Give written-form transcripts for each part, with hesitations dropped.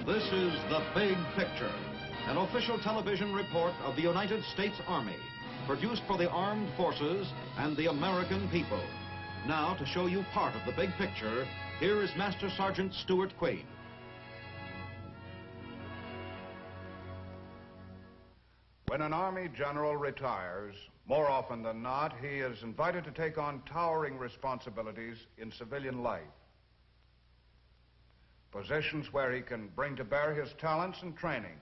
This is The Big Picture, an official television report of the United States Army, produced for the armed forces and the American people. Now, to show you part of the big picture, here is Master Sergeant Stuart Quain. When an Army general retires, more often than not, he is invited to take on towering responsibilities in civilian life. Positions where he can bring to bear his talents and training,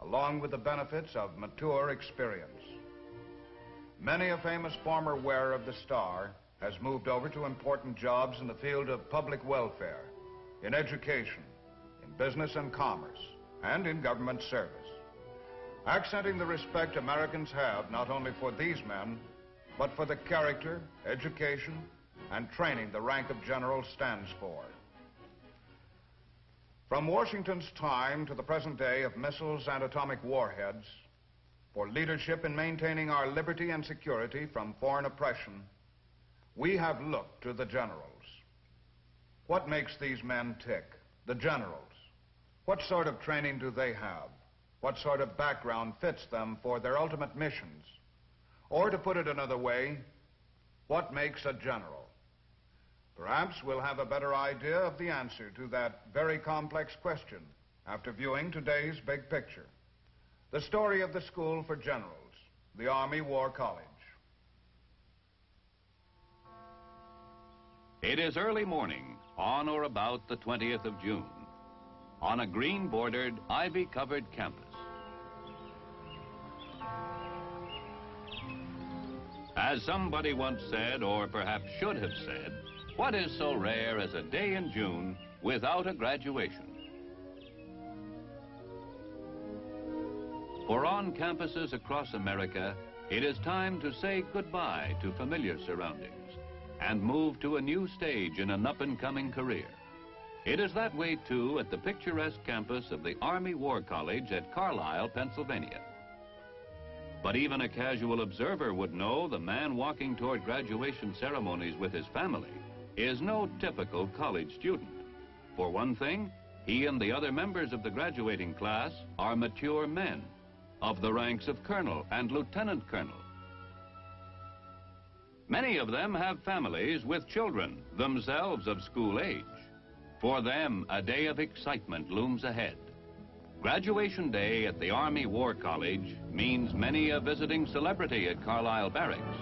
along with the benefits of mature experience. Many a famous former wearer of the star has moved over to important jobs in the field of public welfare, in education, in business and commerce, and in government service, accenting the respect Americans have not only for these men, but for the character, education, and training the rank of general stands for. From Washington's time to the present day of missiles and atomic warheads, for leadership in maintaining our liberty and security from foreign oppression, we have looked to the generals. What makes these men tick? The generals. What sort of training do they have? What sort of background fits them for their ultimate missions? Or to put it another way, what makes a general? Perhaps we'll have a better idea of the answer to that very complex question after viewing today's big picture. The story of the School for Generals, the Army War College. It is early morning, on or about the 20th of June, on a green-bordered, ivy-covered campus. As somebody once said, or perhaps should have said, what is so rare as a day in June without a graduation? For on campuses across America, it is time to say goodbye to familiar surroundings and move to a new stage in an up-and-coming career. It is that way, too, at the picturesque campus of the Army War College at Carlisle, Pennsylvania. But even a casual observer would know the man walking toward graduation ceremonies with his family is no typical college student. For one thing, he and the other members of the graduating class are mature men of the ranks of colonel and lieutenant colonel. Many of them have families with children, themselves of school age. For them, a day of excitement looms ahead. Graduation day at the Army War College means many a visiting celebrity at Carlisle Barracks.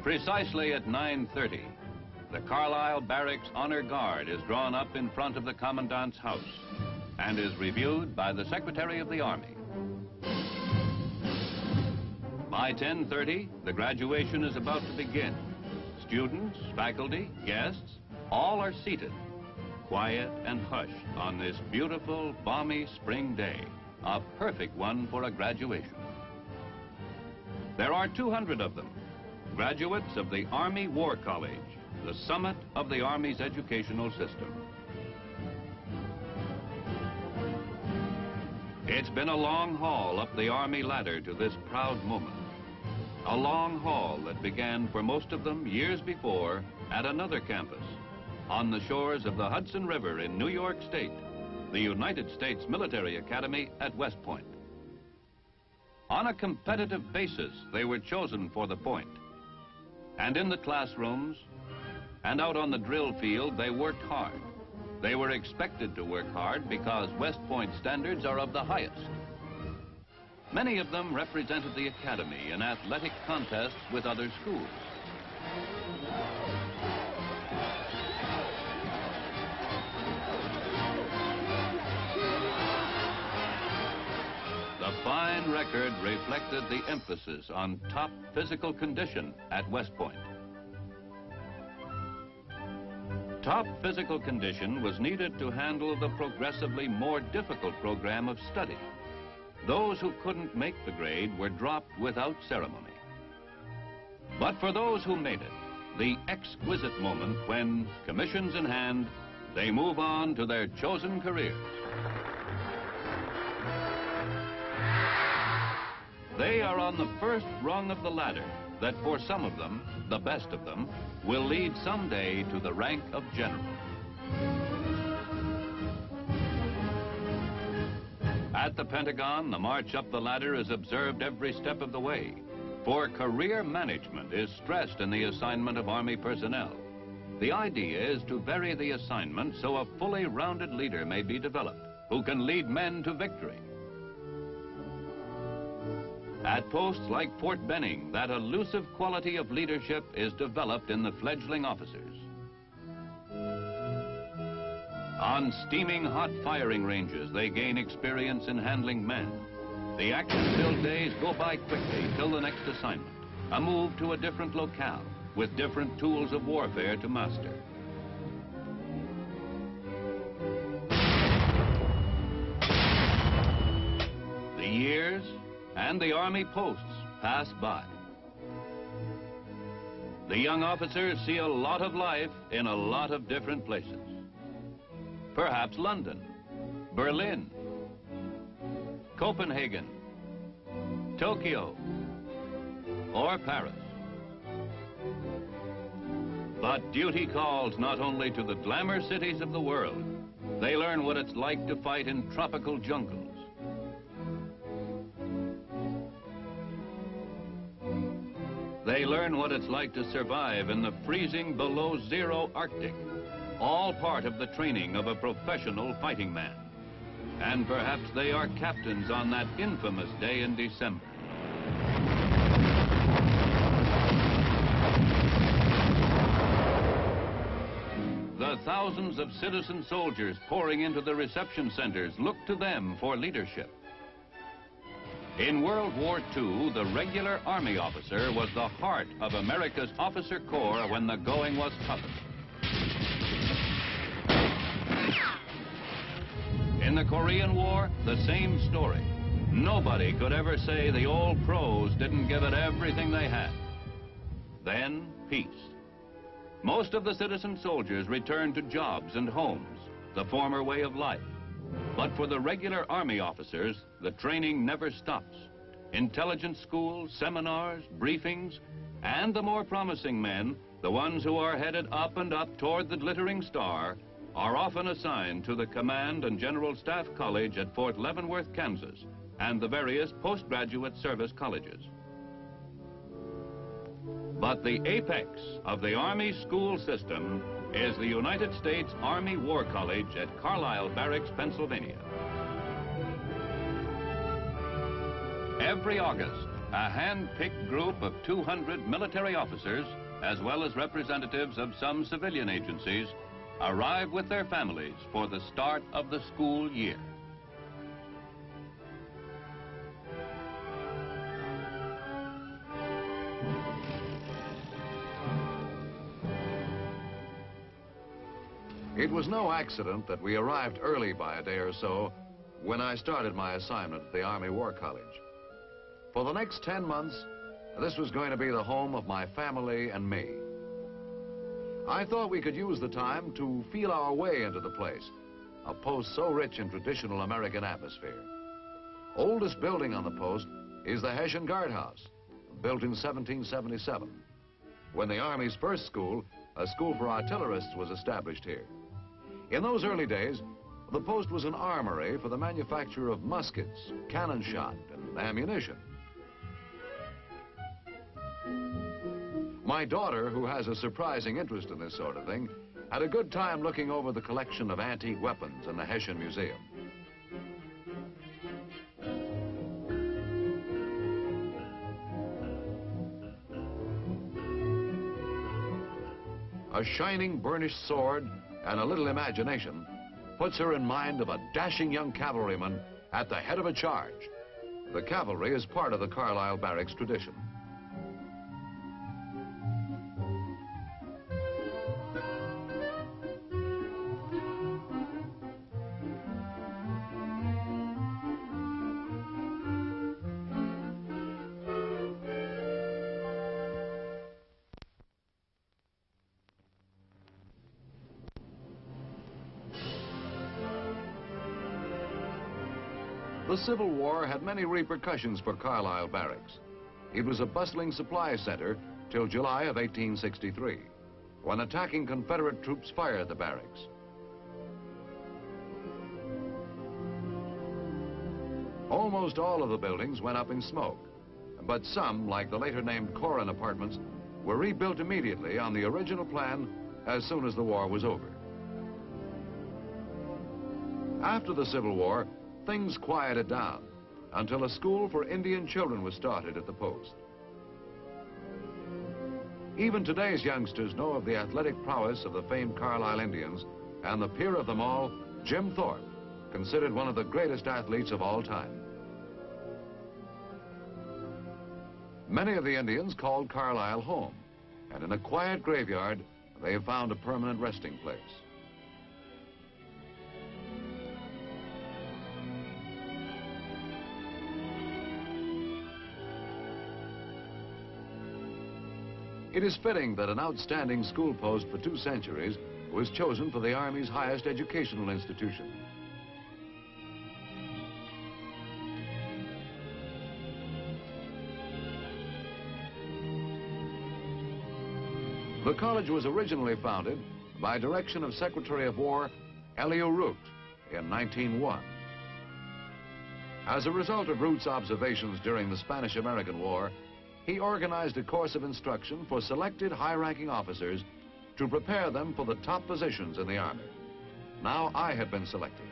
Precisely at 9:30, the Carlisle Barracks Honor Guard is drawn up in front of the Commandant's house and is reviewed by the Secretary of the Army. By 10:30, the graduation is about to begin. Students, faculty, guests, all are seated, quiet and hushed on this beautiful, balmy spring day, a perfect one for a graduation. There are 200 of them, graduates of the Army War College, the summit of the Army's educational system. It's been a long haul up the Army ladder to this proud moment. A long haul that began for most of them years before at another campus, on the shores of the Hudson River in New York State, the United States Military Academy at West Point. On a competitive basis, they were chosen for the point. And in the classrooms and out on the drill field, they worked hard. They were expected to work hard because West Point standards are of the highest. Many of them represented the academy in athletic contests with other schools. The fine record reflected the emphasis on top physical condition at West Point. Top physical condition was needed to handle the progressively more difficult program of study. Those who couldn't make the grade were dropped without ceremony. But for those who made it, the exquisite moment when, commissions in hand, they move on to their chosen careers. They are on the first rung of the ladder that for some of them, the best of them, will lead someday to the rank of general. At the Pentagon, the march up the ladder is observed every step of the way, for career management is stressed in the assignment of Army personnel. The idea is to vary the assignment so a fully rounded leader may be developed, who can lead men to victory. At posts like Fort Benning, that elusive quality of leadership is developed in the fledgling officers. On steaming hot firing ranges, they gain experience in handling men. The action-filled days go by quickly till the next assignment, a move to a different locale with different tools of warfare to master. The years and the Army posts pass by. The young officers see a lot of life in a lot of different places. Perhaps London, Berlin, Copenhagen, Tokyo, or Paris. But duty calls not only to the glamour cities of the world. They learn what it's like to fight in tropical jungles. They learn what it's like to survive in the freezing below zero Arctic, all part of the training of a professional fighting man. And perhaps they are captains on that infamous day in December. The thousands of citizen soldiers pouring into the reception centers look to them for leadership. In World War II, the regular Army officer was the heart of America's officer corps when the going was toughest. In the Korean War, the same story. Nobody could ever say the old pros didn't give it everything they had. Then, peace. Most of the citizen soldiers returned to jobs and homes, the former way of life. But for the regular Army officers, the training never stops. Intelligence schools, seminars, briefings, and the more promising men, the ones who are headed up and up toward the glittering star, are often assigned to the Command and General Staff College at Fort Leavenworth, Kansas, and the various postgraduate service colleges. But the apex of the Army school system is the United States Army War College at Carlisle Barracks, Pennsylvania. Every August, a hand-picked group of 200 military officers, as well as representatives of some civilian agencies, arrive with their families for the start of the school year. It was no accident that we arrived early by a day or so when I started my assignment at the Army War College. For the next 10 months, this was going to be the home of my family and me. I thought we could use the time to feel our way into the place, a post so rich in traditional American atmosphere. Oldest building on the post is the Hessian Guardhouse, built in 1777, when the Army's first school, a school for artillerists, was established here. In those early days, the post was an armory for the manufacture of muskets, cannon shot, and ammunition. My daughter, who has a surprising interest in this sort of thing, had a good time looking over the collection of antique weapons in the Hessian Museum. A shining burnished sword and a little imagination puts her in mind of a dashing young cavalryman at the head of a charge. The cavalry is part of the Carlisle Barracks tradition. The Civil War had many repercussions for Carlisle Barracks. It was a bustling supply center till July of 1863, when attacking Confederate troops fired the barracks. Almost all of the buildings went up in smoke, but some, like the later named Corin Apartments, were rebuilt immediately on the original plan as soon as the war was over. After the Civil War, things quieted down until a school for Indian children was started at the post. Even today's youngsters know of the athletic prowess of the famed Carlisle Indians and the peer of them all, Jim Thorpe, considered one of the greatest athletes of all time. Many of the Indians called Carlisle home, and in a quiet graveyard, they have found a permanent resting place. It is fitting that an outstanding school post for 2 centuries was chosen for the Army's highest educational institution. The college was originally founded by direction of Secretary of War Elio Root in 1901. As a result of Root's observations during the Spanish-American War, he organized a course of instruction for selected high-ranking officers to prepare them for the top positions in the Army. Now I had been selected,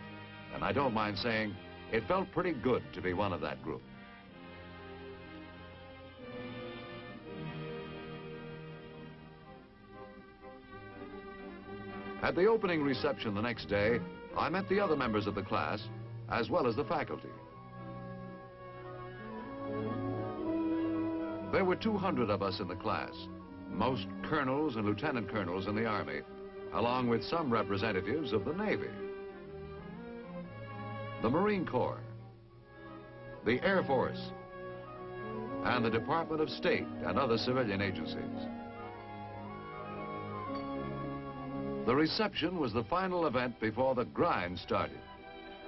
and I don't mind saying it felt pretty good to be one of that group. At the opening reception the next day, I met the other members of the class, as well as the faculty. There were 200 of us in the class, most colonels and lieutenant colonels in the Army, along with some representatives of the Navy, the Marine Corps, the Air Force, and the Department of State and other civilian agencies. The reception was the final event before the grind started.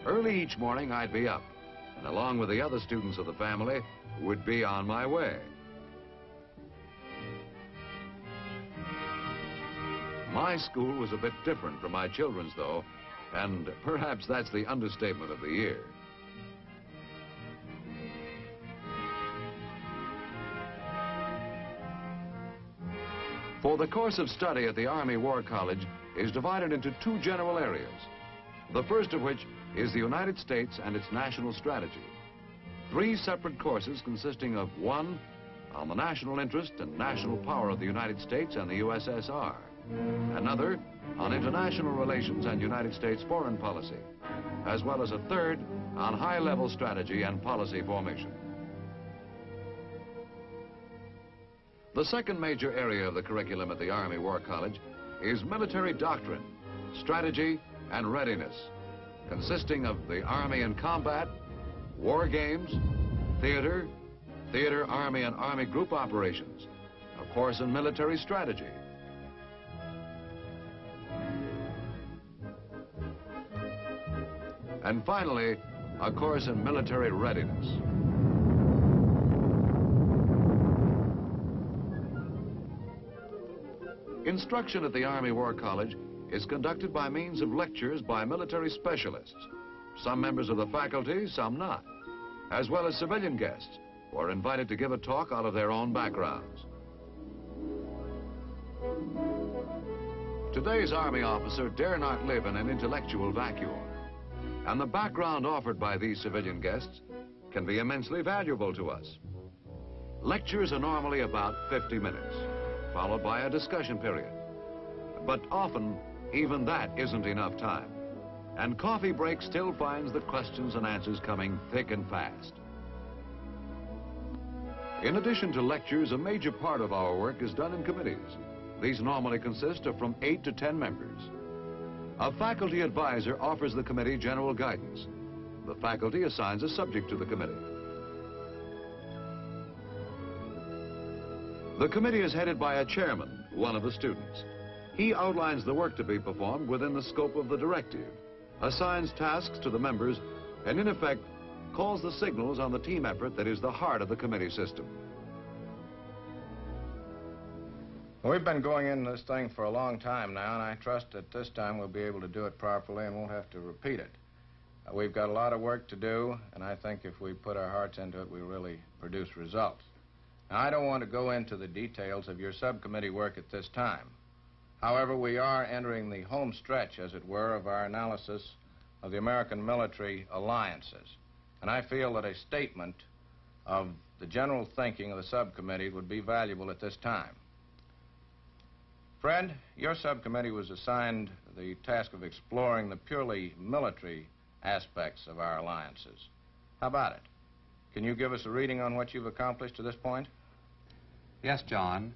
Early each morning I'd be up, and along with the other students of the family, would be on my way. My school was a bit different from my children's, though, and perhaps that's the understatement of the year. For the course of study at the Army War College is divided into 2 general areas, the first of which is the United States and its national strategy. 3 separate courses consisting of 1 on the national interest and national power of the United States and the USSR, another on international relations and United States foreign policy, as well as a 3rd on high-level strategy and policy formation. The second major area of the curriculum at the Army War College is military doctrine, strategy, and readiness, consisting of the Army in combat, war games, theater, Army, and Army group operations, a course in military strategy, and finally, a course in military readiness. Instruction at the Army War College is conducted by means of lectures by military specialists, some members of the faculty, some not, as well as civilian guests who are invited to give a talk out of their own backgrounds. Today's Army officer dare not live in an intellectual vacuum, and the background offered by these civilian guests can be immensely valuable to us. Lectures are normally about 50 minutes, followed by a discussion period. But often, even that isn't enough time, and coffee break still finds the questions and answers coming thick and fast. In addition to lectures, a major part of our work is done in committees. These normally consist of from 8 to 10 members. A faculty advisor offers the committee general guidance. The faculty assigns a subject to the committee. The committee is headed by a chairman, one of the students. He outlines the work to be performed within the scope of the directive, assigns tasks to the members, and in effect, calls the signals on the team effort that is the heart of the committee system. We've been going in this thing for a long time now, and I trust that this time we'll be able to do it properly and won't have to repeat it. We've got a lot of work to do, and I think if we put our hearts into it, we really produce results. Now, I don't want to go into the details of your subcommittee work at this time. However, we are entering the home stretch, as it were, of our analysis of the American military alliances. And I feel that a statement of the general thinking of the subcommittee would be valuable at this time. Fred, your subcommittee was assigned the task of exploring the purely military aspects of our alliances. How about it? Can you give us a reading on what you've accomplished to this point? Yes, John.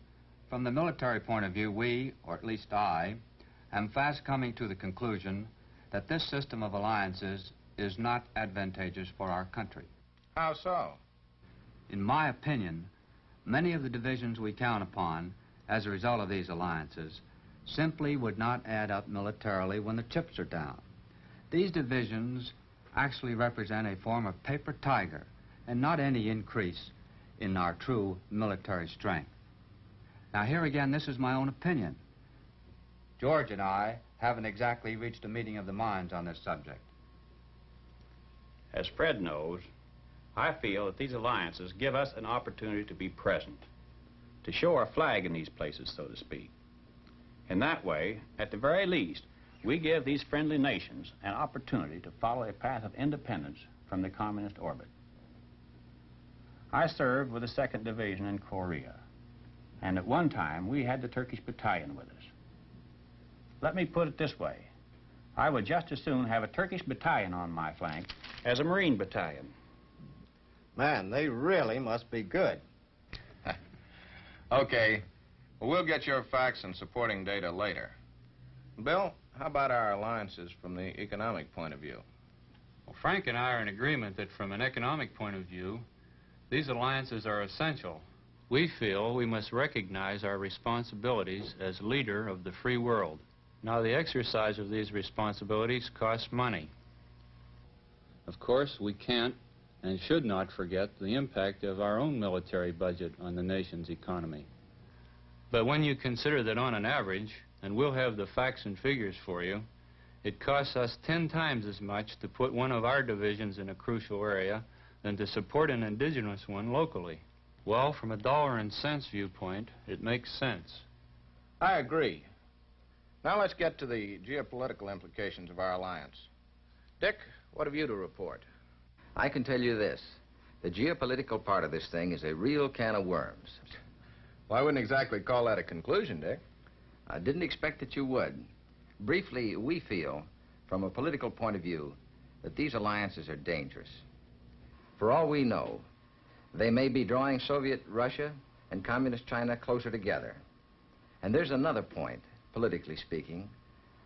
From the military point of view, we, or at least I, am fast coming to the conclusion that this system of alliances is not advantageous for our country. How so? In my opinion, many of the divisions we count upon as a result of these alliances simply would not add up militarily when the chips are down. These divisions actually represent a form of paper tiger and not any increase in our true military strength. Now, here again, this is my own opinion. George and I haven't exactly reached a meeting of the minds on this subject. As Fred knows, I feel that these alliances give us an opportunity to be present, to show our flag in these places, so to speak. In that way, at the very least, we give these friendly nations an opportunity to follow a path of independence from the communist orbit. I served with the 2nd Division in Korea, and at one time we had the Turkish battalion with us. Let me put it this way. I would just as soon have a Turkish battalion on my flank as a Marine battalion. Man, they really must be good. Okay. Well, we'll get your facts and supporting data later. Bill, how about our alliances from the economic point of view? Well, Frank and I are in agreement that from an economic point of view, these alliances are essential. We feel we must recognize our responsibilities as leader of the free world. Now, the exercise of these responsibilities costs money. Of course, we can't and should not forget the impact of our own military budget on the nation's economy. But when you consider that on an average, and we'll have the facts and figures for you, it costs us 10 times as much to put one of our divisions in a crucial area than to support an indigenous one locally. Well, from a dollar and cents viewpoint, it makes sense. I agree. Now let's get to the geopolitical implications of our alliance. Dick, what have you to report? I can tell you this. The geopolitical part of this thing is a real can of worms. Well, I wouldn't exactly call that a conclusion, Dick. I didn't expect that you would. Briefly, we feel, from a political point of view, that these alliances are dangerous. For all we know, they may be drawing Soviet Russia and Communist China closer together. And there's another point, politically speaking.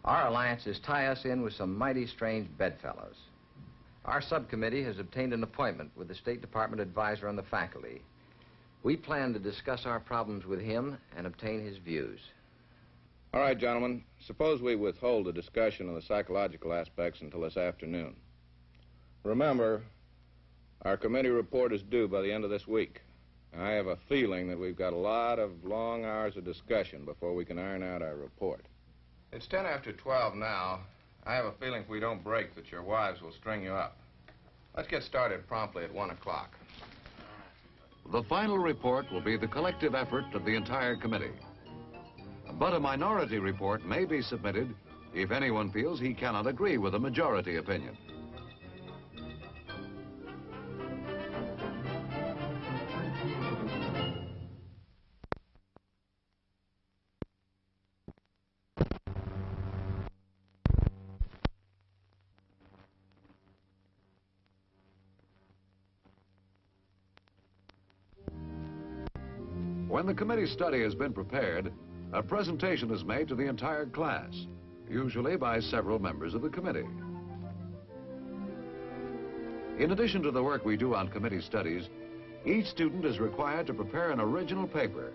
Our alliances tie us in with some mighty strange bedfellows. Our subcommittee has obtained an appointment with the State Department advisor on the faculty. We plan to discuss our problems with him and obtain his views. All right, gentlemen. Suppose we withhold the discussion of the psychological aspects until this afternoon. Remember, our committee report is due by the end of this week. I have a feeling that we've got a lot of long hours of discussion before we can iron out our report. It's 10 after 12 now. I have a feeling if we don't break that your wives will string you up. Let's get started promptly at 1 o'clock. The final report will be the collective effort of the entire committee. But a minority report may be submitted if anyone feels he cannot agree with a majority opinion. When the committee study has been prepared, a presentation is made to the entire class, usually by several members of the committee. In addition to the work we do on committee studies, each student is required to prepare an original paper,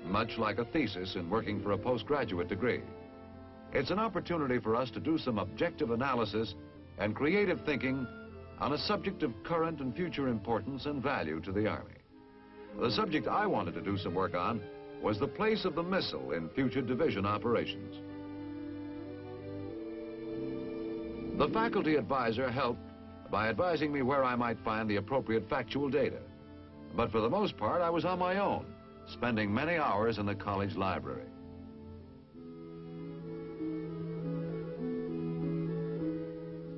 much like a thesis in working for a postgraduate degree. It's an opportunity for us to do some objective analysis and creative thinking on a subject of current and future importance and value to the Army. The subject I wanted to do some work on was the place of the missile in future division operations. The faculty advisor helped by advising me where I might find the appropriate factual data. But for the most part, I was on my own, spending many hours in the college library.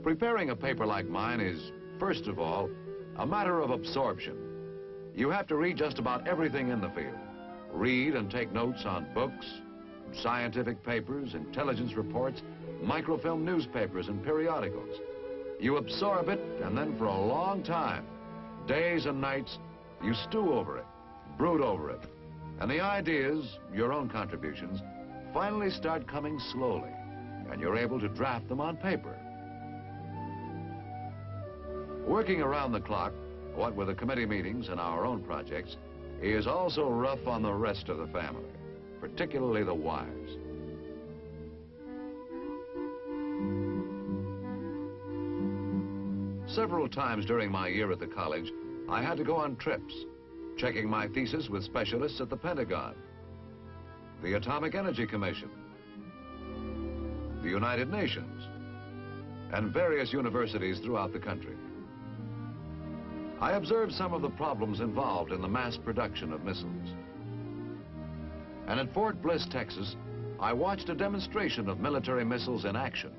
Preparing a paper like mine is, first of all, a matter of absorption. You have to read just about everything in the field. Read and take notes on books, scientific papers, intelligence reports, microfilm newspapers, and periodicals. You absorb it, and then for a long time, days and nights, you stew over it, brood over it. And the ideas, your own contributions, finally start coming slowly, and you're able to draft them on paper. Working around the clock, what with the committee meetings and our own projects, is also rough on the rest of the family, particularly the wives. Several times during my year at the college, I had to go on trips, checking my thesis with specialists at the Pentagon, the Atomic Energy Commission, the United Nations, and various universities throughout the country. I observed some of the problems involved in the mass production of missiles. And at Fort Bliss, Texas, I watched a demonstration of military missiles in action.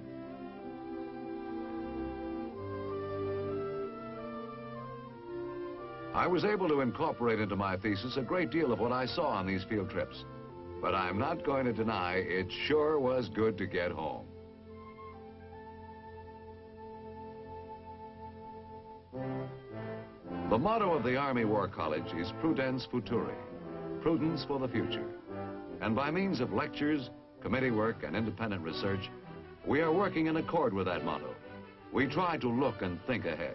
I was able to incorporate into my thesis a great deal of what I saw on these field trips, but I'm not going to deny it sure was good to get home. The motto of the Army War College is Prudens Futuri, prudence for the future. And by means of lectures, committee work, and independent research, we are working in accord with that motto. We try to look and think ahead.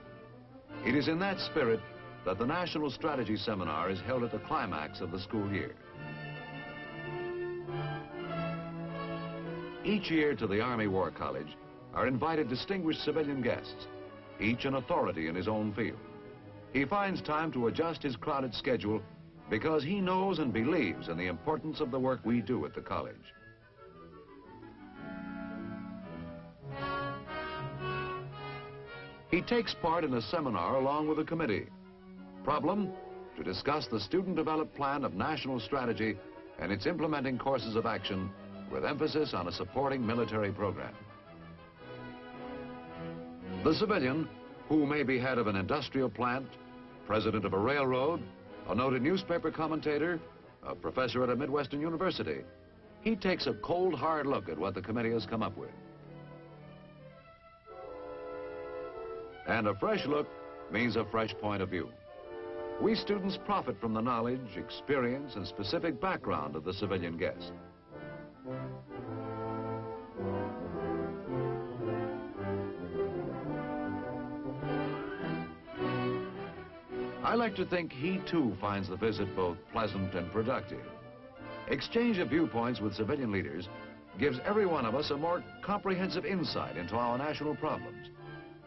It is in that spirit that the National Strategy Seminar is held at the climax of the school year. Each year to the Army War College are invited distinguished civilian guests, each an authority in his own field. He finds time to adjust his crowded schedule because he knows and believes in the importance of the work we do at the college. He takes part in a seminar along with the committee. Problem? To discuss the student-developed plan of national strategy and its implementing courses of action with emphasis on a supporting military program. The civilian, who may be head of an industrial plant, president of a railroad, a noted newspaper commentator, a professor at a Midwestern university, he takes a cold, hard look at what the committee has come up with. And a fresh look means a fresh point of view. We students profit from the knowledge, experience, and specific background of the civilian guest. I like to think he too finds the visit both pleasant and productive. Exchange of viewpoints with civilian leaders gives every one of us a more comprehensive insight into our national problems.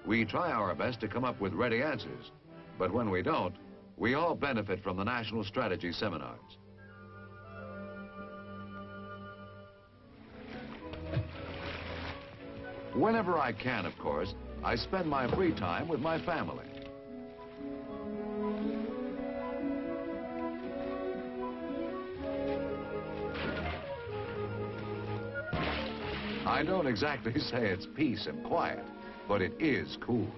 We try our best to come up with ready answers, but when we don't, we all benefit from the National Strategy Seminars. Whenever I can, of course, I spend my free time with my family. I don't exactly say it's peace and quiet, but it is cool.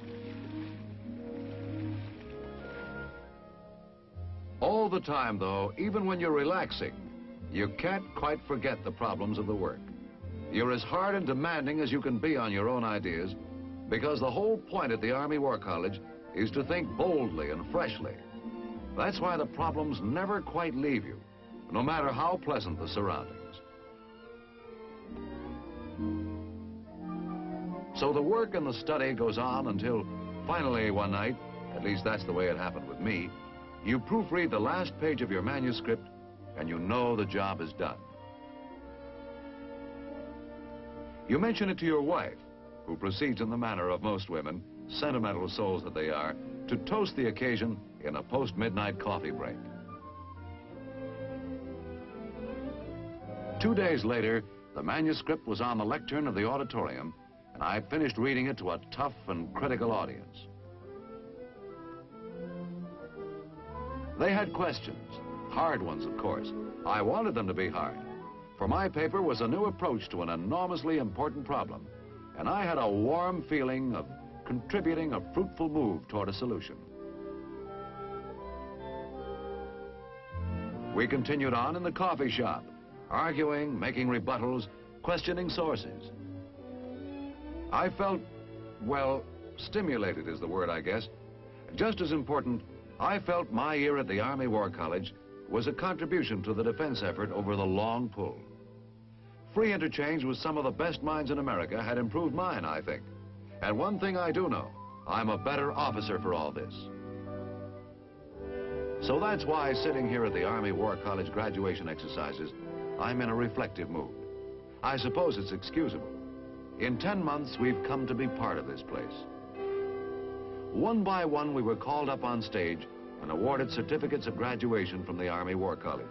All the time, though, even when you're relaxing, you can't quite forget the problems of the work. You're as hard and demanding as you can be on your own ideas, because the whole point at the Army War College is to think boldly and freshly. That's why the problems never quite leave you, no matter how pleasant the surroundings. So the work and the study goes on until finally one night, at least that's the way it happened with me, you proofread the last page of your manuscript and you know the job is done. You mention it to your wife, who proceeds in the manner of most women, sentimental souls that they are, to toast the occasion in a post-midnight coffee break. 2 days later, the manuscript was on the lectern of the auditorium, and I finished reading it to a tough and critical audience. They had questions, hard ones, of course. I wanted them to be hard, for my paper was a new approach to an enormously important problem, and I had a warm feeling of contributing a fruitful move toward a solution. We continued on in the coffee shop, arguing, making rebuttals, questioning sources. I felt, well, stimulated is the word, I guess. Just as important, I felt my year at the Army War College was a contribution to the defense effort over the long pull. Free interchange with some of the best minds in America had improved mine, I think. And one thing I do know, I'm a better officer for all this. So that's why, sitting here at the Army War College graduation exercises, I'm in a reflective mood. I suppose it's excusable. In 10 months, we've come to be part of this place. One by one, we were called up on stage and awarded certificates of graduation from the Army War College.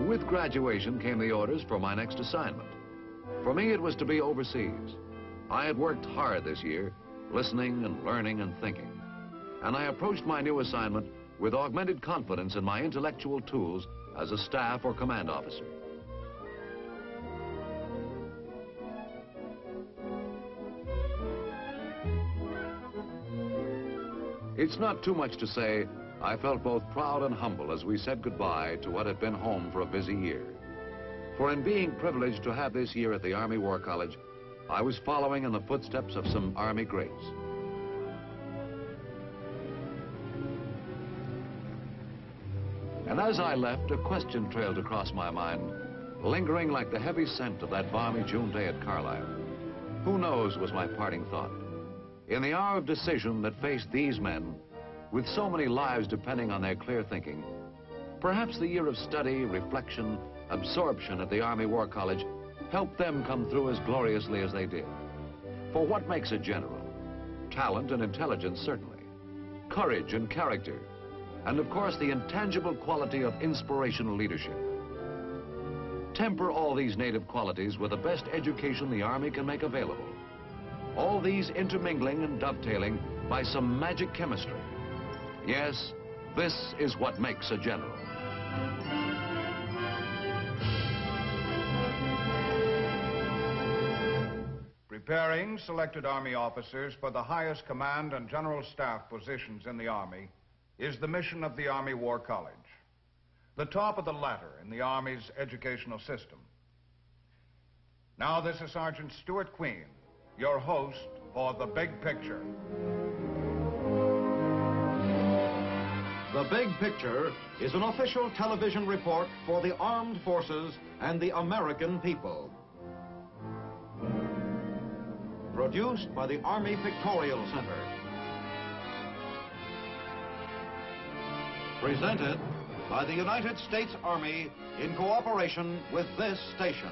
With graduation came the orders for my next assignment. For me, it was to be overseas. I had worked hard this year, listening and learning and thinking. And I approached my new assignment with augmented confidence in my intellectual tools as a staff or command officer. It's not too much to say, I felt both proud and humble as we said goodbye to what had been home for a busy year. For in being privileged to have this year at the Army War College, I was following in the footsteps of some Army greats. And as I left, a question trailed across my mind, lingering like the heavy scent of that balmy June day at Carlisle. Who knows, was my parting thought. In the hour of decision that faced these men, with so many lives depending on their clear thinking, perhaps the year of study, reflection, absorption at the Army War College helped them come through as gloriously as they did. For what makes a general? Talent and intelligence, certainly. Courage and character. And of course, the intangible quality of inspirational leadership. Temper all these native qualities with the best education the Army can make available. All these intermingling and dovetailing by some magic chemistry. Yes, this is what makes a general. Preparing selected Army officers for the highest command and general staff positions in the Army is the mission of the Army War College, the top of the ladder in the Army's educational system. Now this is Sergeant Stuart Queen, your host for The Big Picture. The Big Picture is an official television report for the armed forces and the American people. Produced by the Army Pictorial Center. Presented by the United States Army in cooperation with this station.